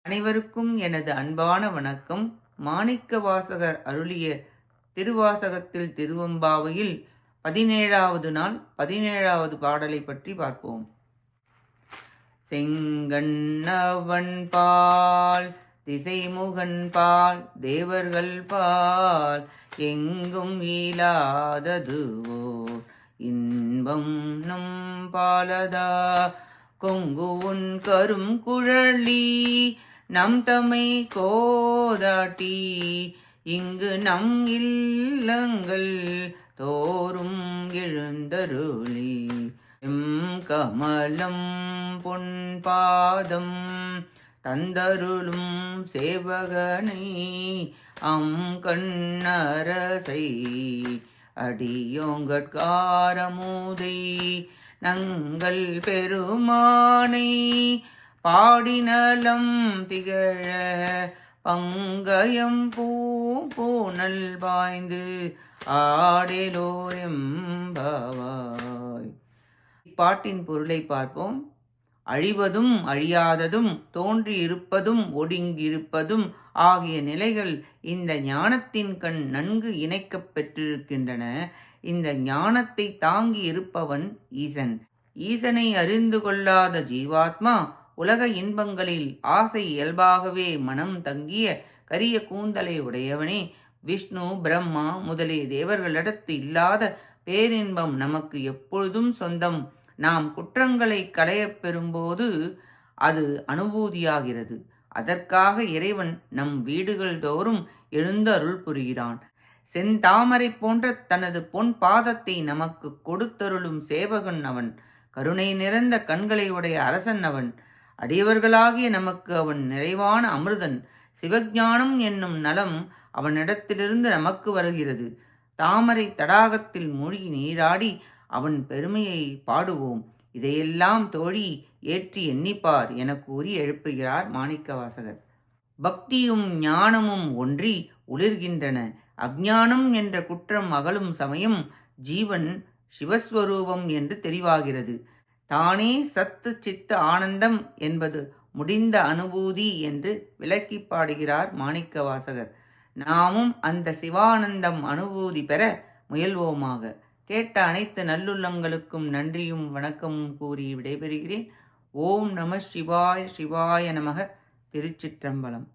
அனைவருக்கும் எனது அன்பான வணக்கம். மாணிக்கவாசகர் அருளிய திருவாசகத்தில் திருவெம்பாவையில் 17வது நாள் 17வது பாடலை பற்றி பார்ப்போம். செங்கண்ணவன் பால் திசைமுகன் பால் தேவர்கள் பால் எங்கும் இலாததுவோ இன்பம் நம் பாலதா கொங்கு உன் கரும் குழலி நம் தமை கோதாட்டி இங்கு நம் இல்லங்கள் தோறும் எழுந்தருளி கமலம் பொன்பாதம் தந்தருளும் சேவகனை கண்ணரசை அடியோங்கட்காரமுதை நங்கள் பெருமானை பாடினலம் திகழ பங்கயம் பூனல் பாய்ந்து ஆடலோரெம்பாவாய். இப்பாட்டின் பொருளை பார்ப்போம். அழிவதும் அழியாததும் தோன்றியிருப்பதும் ஒடுங்கியிருப்பதும் ஆகிய நிலைகள் இந்த ஞானத்தின் கண் நன்கு இணைக்கப் பெற்றிருக்கின்றன. இந்த ஞானத்தை தாங்கி இருப்பவன் ஈசன். ஈசனை அறிந்து கொள்ளாத ஜீவாத்மா உலக இன்பங்களில் ஆசை இயல்பாகவே மனம் தங்கிய கரிய கூந்தலை உடையவனே. விஷ்ணு பிரம்மா முதலிய தேவர்களிடத்து இல்லாத பேரின்பம் நமக்கு எப்பொழுதும் சொந்தம். நாம் குற்றங்களை களையப் பெறும்போது அது அனுபூதியாகிறது. அதற்காக இறைவன் நம் வீடுகள் தோறும் எழுந்து அருள் புரிகிறான். செந்தாமரை போன்ற தனது பொன் பாதத்தை நமக்கு கொடுத்தருளும் சேவகன் அவன். கருணை நிறைந்த கண்களை உடைய அரசன் அவன். அடியவர்களாகிய நமக்கு அவன் நிறைவான அமிர்தன். சிவஞானம் என்னும் நலம் அவனிடத்திலிருந்து நமக்கு வருகிறது. தாமரை தடாகத்தில் மூழ்கி நீராடி அவன் பெருமையை பாடுவோம். இதையெல்லாம் தோழி ஏற்றி எண்ணிப்பார் என கூறி எழுப்புகிறார் மாணிக்கவாசகர். பக்தியும் ஞானமும் ஒன்றி ஒளிர்கின்றன. அஞ்ஞானம் என்ற குற்றம் அகலும் சமயம் ஜீவன் சிவஸ்வரூபம் என்று தெளிவாகிறது. தானே சத்து சித்த ஆனந்தம் என்பது முடிந்த அனுபூதி என்று விளக்கி பாடுகிறார் மாணிக்கவாசகர். நாமும் அந்த சிவானந்தம் அனுபூதி பெற முயல்வோமாக. கேட்ட அனைத்து நல்லுள்ளங்களுக்கும் நன்றியும் வணக்கமும் கூறி விடைபெறுகிறேன். ஓம் நம சிவாய சிவாய நமக. திருச்சிற்றம்பலம்.